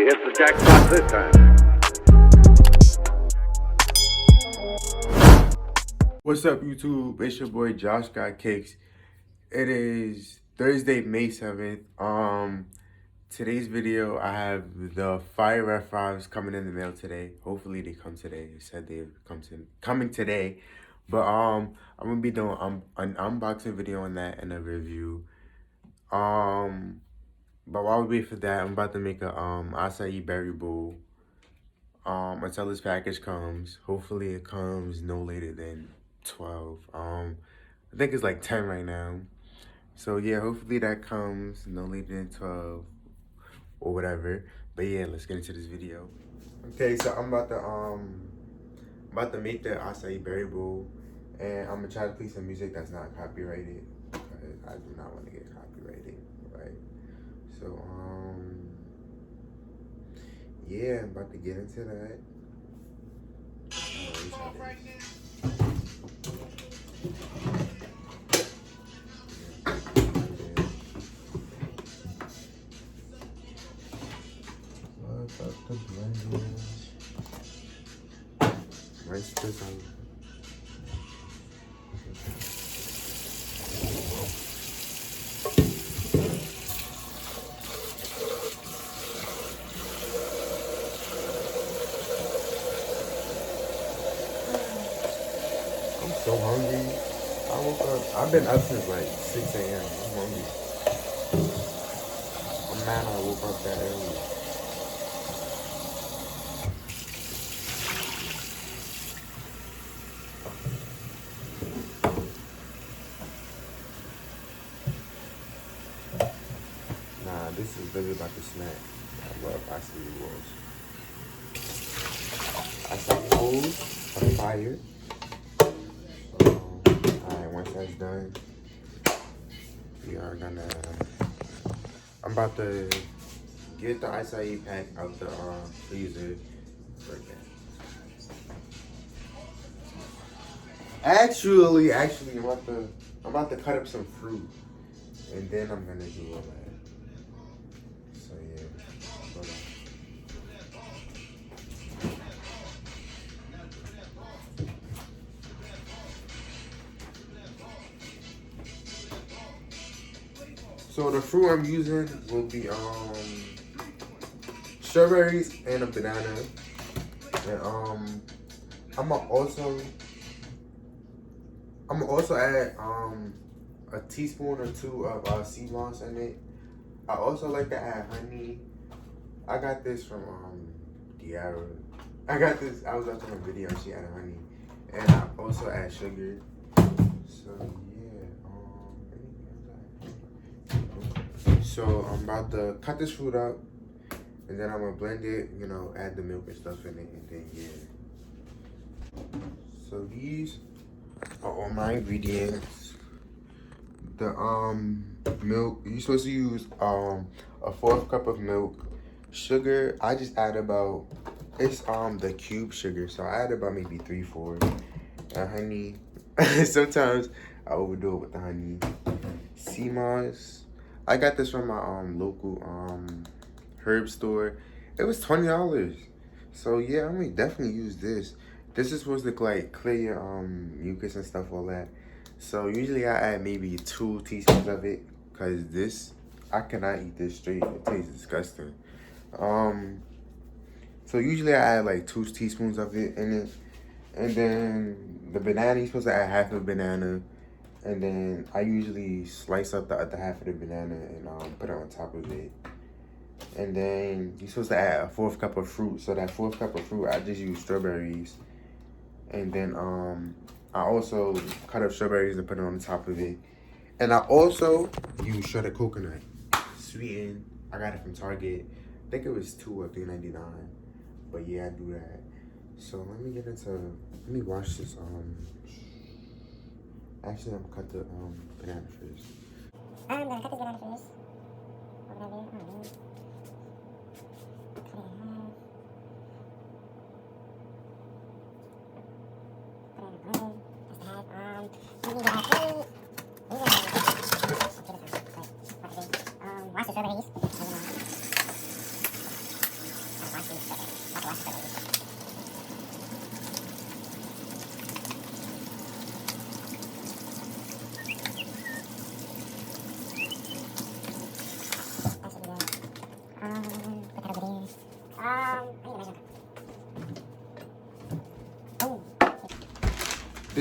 hits the jackpot this time. What's up, YouTube? It's your boy Josh Got Cakes. It is Thursday, May 7th. Today's video, I have the Fire Red 5s coming in the mail today. Hopefully they come today. They said they're coming today. But I'm gonna be doing an unboxing video on that and a review. But while we wait for that, I'm about to make a acai berry bowl. Until this package comes. Hopefully it comes no later than 12. I think it's like 10 right now. So yeah, hopefully that comes no later than 12 or whatever. But yeah, let's get into this video. Okay, so I'm about to make the acai berry bowl, and I'm gonna try to play some music that's not copyrighted, because I do not want to get copyrighted, right? So yeah, I'm about to get into that. Up the blender. Rinse this out. I'm so hungry. I woke up. I've been up since like 6 a.m. I'm hungry. I'm mad I woke up that early. Nah, this is really like a snack. I love acai bowls. Acai bowls are fire. Alright, once that's done, I'm about to get the acai pack out the freezer for that. Actually, I'm about to cut up some fruit, and then I'm gonna do all that. So yeah, hold on. So the fruit I'm using will be strawberries and a banana, and I'm gonna also add a teaspoon or two of sea moss in it. I also like to add honey. I got this from Diara. I was watching a video and she added honey, and I also add sugar. So yeah, so I'm about to cut this fruit up, and then I'm gonna blend it, add the milk and stuff in it, and then yeah. So these are all my ingredients. The milk, you're supposed to use a 4th cup of milk. Sugar, I just add about, it's the cube sugar, so I add about maybe 3/4. And honey, sometimes I overdo it with the honey. Sea moss, I got this from my local herb store. It was $20. So yeah, I'm gonna definitely use this. This is supposed to like clear your mucus and stuff, all that. So usually I add maybe 2 teaspoons of it, cause this, I cannot eat this straight. It tastes disgusting. So usually I add like 2 teaspoons of it in it, and then the banana, you're supposed to add half a banana, and then I usually slice up the other half of the banana and put it on top of it. And then you're supposed to add a 4th cup of fruit. So that 4th cup of fruit, I just use strawberries. And then I also cut up strawberries and put it on the top of it. And I also use shredded coconut, sweetened. I got it from Target. I think it was $2 or $3.99. But yeah, I do that. So let me wash this. Actually, I'm gonna cut the banana first. I'm gonna cut this banana first. Or whatever. Wash the strawberries.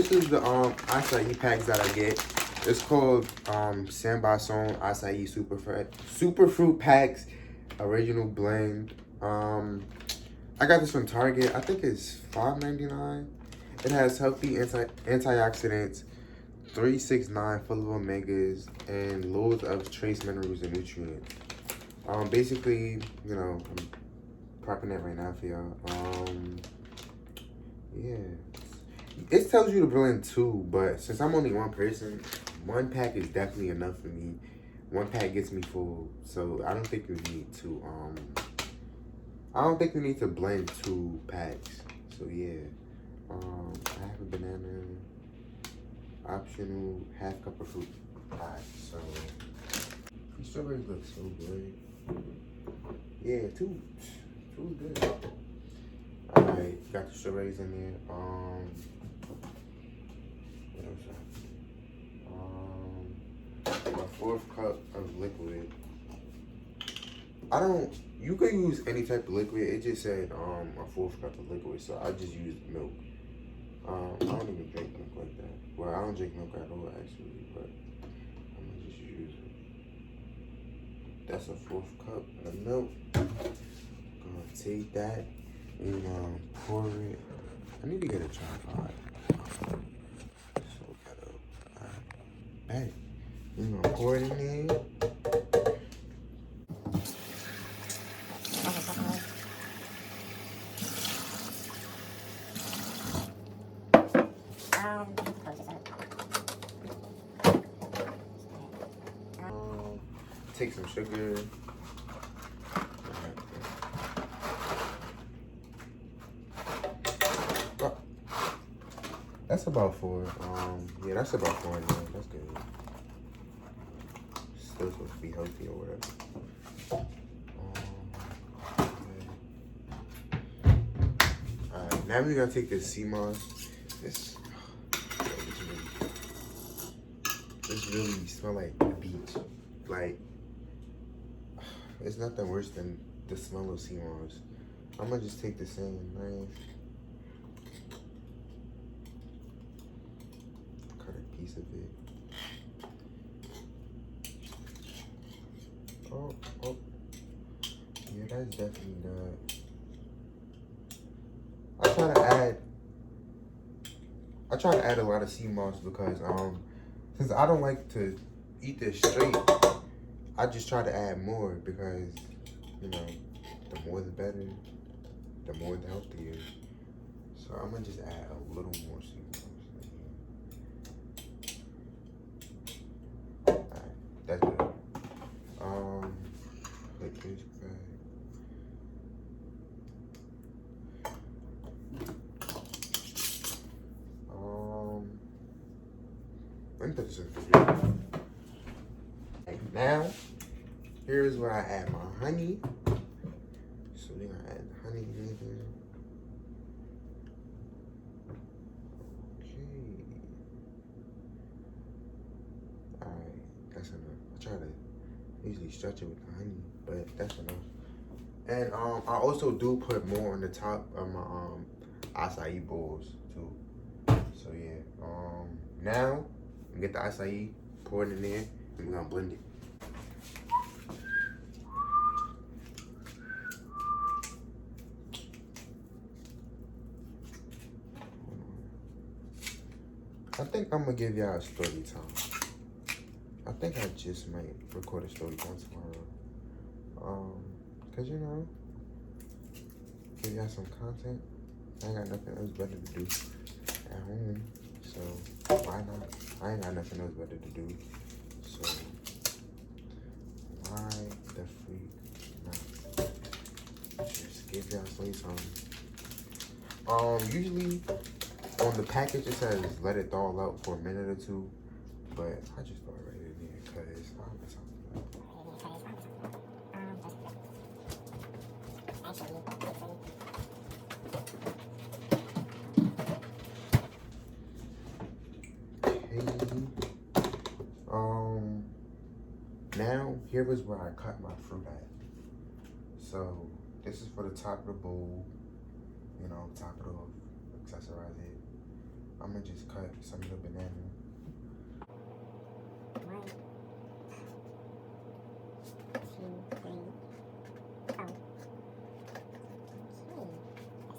this is the acai packs that I get. It's called Sambason Acai Superfruit Packs Original Blend. I got this from Target. I think it's $5.99. It has healthy antioxidants, 369 full of omegas, and loads of trace minerals and nutrients. Basically, you know, I'm prepping it right now for y'all. Yeah. It tells you to blend two, but since I'm only one person, one pack is definitely enough for me. One pack gets me full, so I don't think you need to, I don't think you need to blend 2 packs. So yeah. I have a banana, optional half cup of fruit pie. So these strawberries look so good. Yeah, two is good. Alright, got the strawberries in there. What else? My 4th cup of liquid. You could use any type of liquid. It just said a 4th cup of liquid, so I just used milk. I don't even drink milk like that. Well, I don't drink milk at all actually, but I'm gonna just use it. That's a 4th cup of milk. Gonna take that and pour it. I need to get a tripod. So ghetto. Alright. Hey, we're gonna pour it in there. Take some sugar. That's about 4. Yeah, that's about 4 in there. That's good. Still supposed to be healthy or whatever. Alright, now we're gonna take this sea moss. This really smell like the beach. Like, it's nothing worse than the smell of sea moss. I'm gonna just take the same knife, cut a piece of it. Oh, yeah, that's definitely good. I try to add a lot of sea moss because since I don't like to eat this straight, I just try to add more because, you know, the more the better, the more the healthier. So I'm gonna just add a little more sea moss. Alright, that's good. Put this back. Let me put this in the refrigerator. Now, here's where I add my honey. So we're gonna add the honey in there. Okay. Alright, that's enough. I try to usually stretch it with the honey, but that's enough. And I also do put more on the top of my acai bowls too. So yeah. Now we get the acai, pour it in there, and we're gonna blend it. I think I'm gonna give y'all a story time. I think I just might record a story time tomorrow. Cause you know, give y'all some content. I ain't got nothing else better to do at home, so why not? I ain't got nothing else better to do, so why the freak not? Just give y'all story time. Usually on the package it says let it thaw out for a minute or 2, but I just throw it right in there because I don't know something about it. Now here is where I cut my fruit at. So this is for the top of the bowl, you know, top it off, accessorize it. I'm gonna just cut some of the banana. One, two, three, four.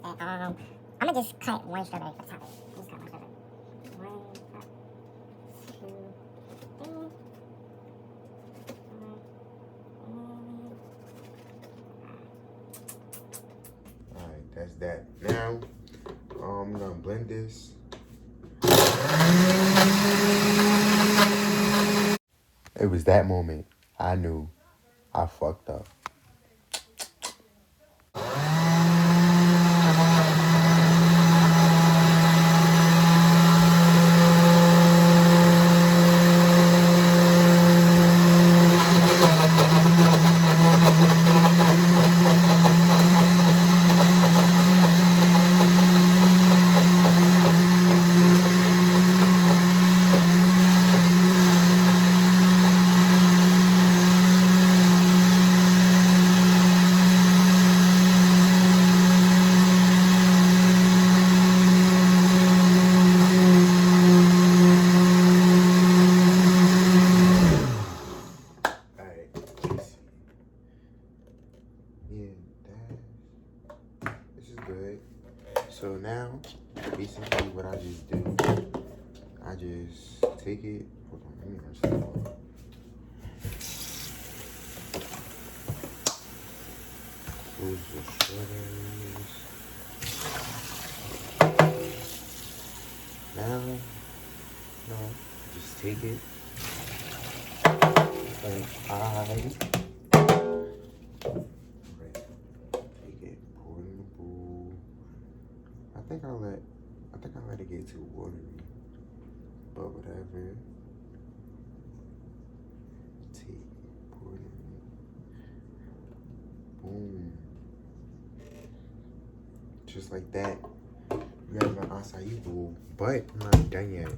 Okay. I'm gonna just cut one strawberry for the top. Just cut one strawberry. One, two, three, four, Alright, that's that. Now, I'm gonna blend this. It was that moment I knew I fucked up. This is good. So now, basically what I just do, I just take it. Hold on, let me rinse it off. Those are strawberries. Now, just take it. And take it, pour it in the bowl. I think I let it get too watery, but whatever. Take it, pour it in. Boom. Just like that, we have an acai bowl, but I'm not done yet.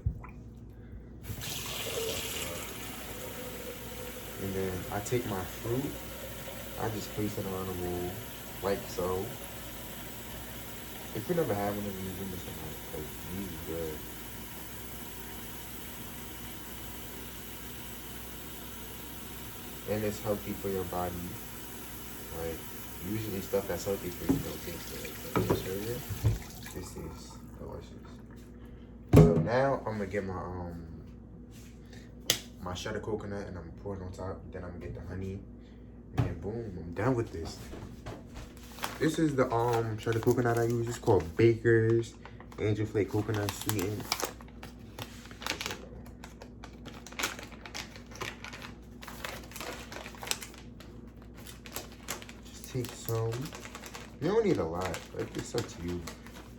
And then I take my fruit, I just place it around the bowl, like so. If you never had one of these, you missing out, because these are good. And it's healthy for your body. Like, usually stuff that's healthy for you don't taste good. But this right here, this is delicious. So now I'm gonna get my shredded coconut and I'm gonna pour it on top. Then I'm gonna get the honey, and then boom, I'm done with this. This is the shredded coconut I use. It's called Baker's Angel Flake Coconut Sweetened. Just take some. You don't need a lot. Like, it's up to you,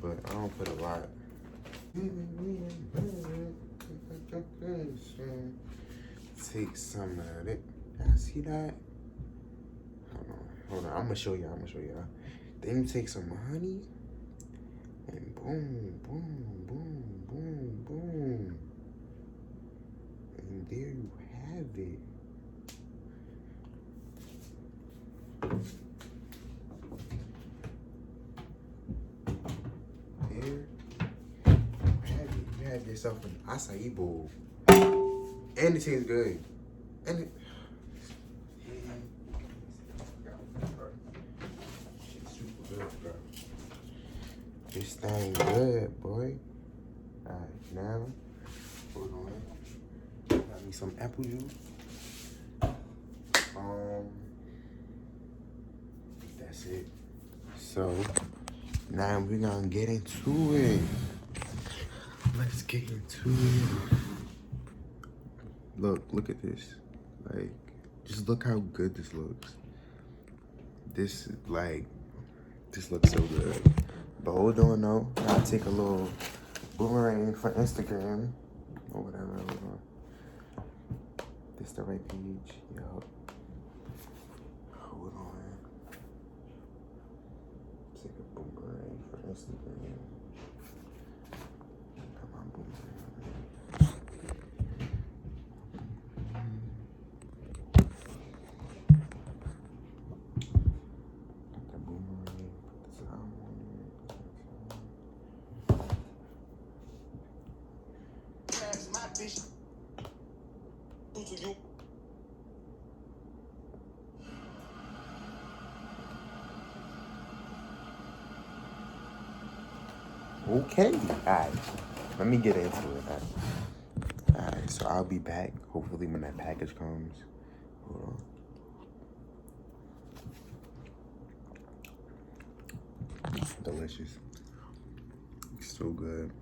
but I don't put a lot. Take some of it. Y'all see that? Hold on. I'm gonna show y'all. Then you take some honey and boom, boom, boom, boom, boom. And there you have it. There you have yourself an acai bowl. And it tastes good. And it shit's super good, bro. This thing good, boy. Alright, now hold on. Got me some apple juice. That's it. So now we're gonna get into it. Let's get into it. Look at this. Like, just look how good this looks. This looks so good. But hold on, though. I'll take a little boomerang for Instagram or whatever. Hold on. This the right page? Yup. Hold on. Take a boomerang for Instagram. Got my boomerang. to you. Okay, alright. Let me get into it. Alright, so I'll be back. Hopefully when that package comes. Hold on. It's delicious. It's so good.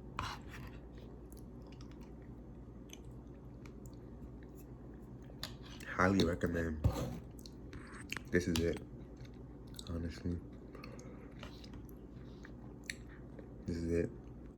Highly recommend. This is it. Honestly. This is it.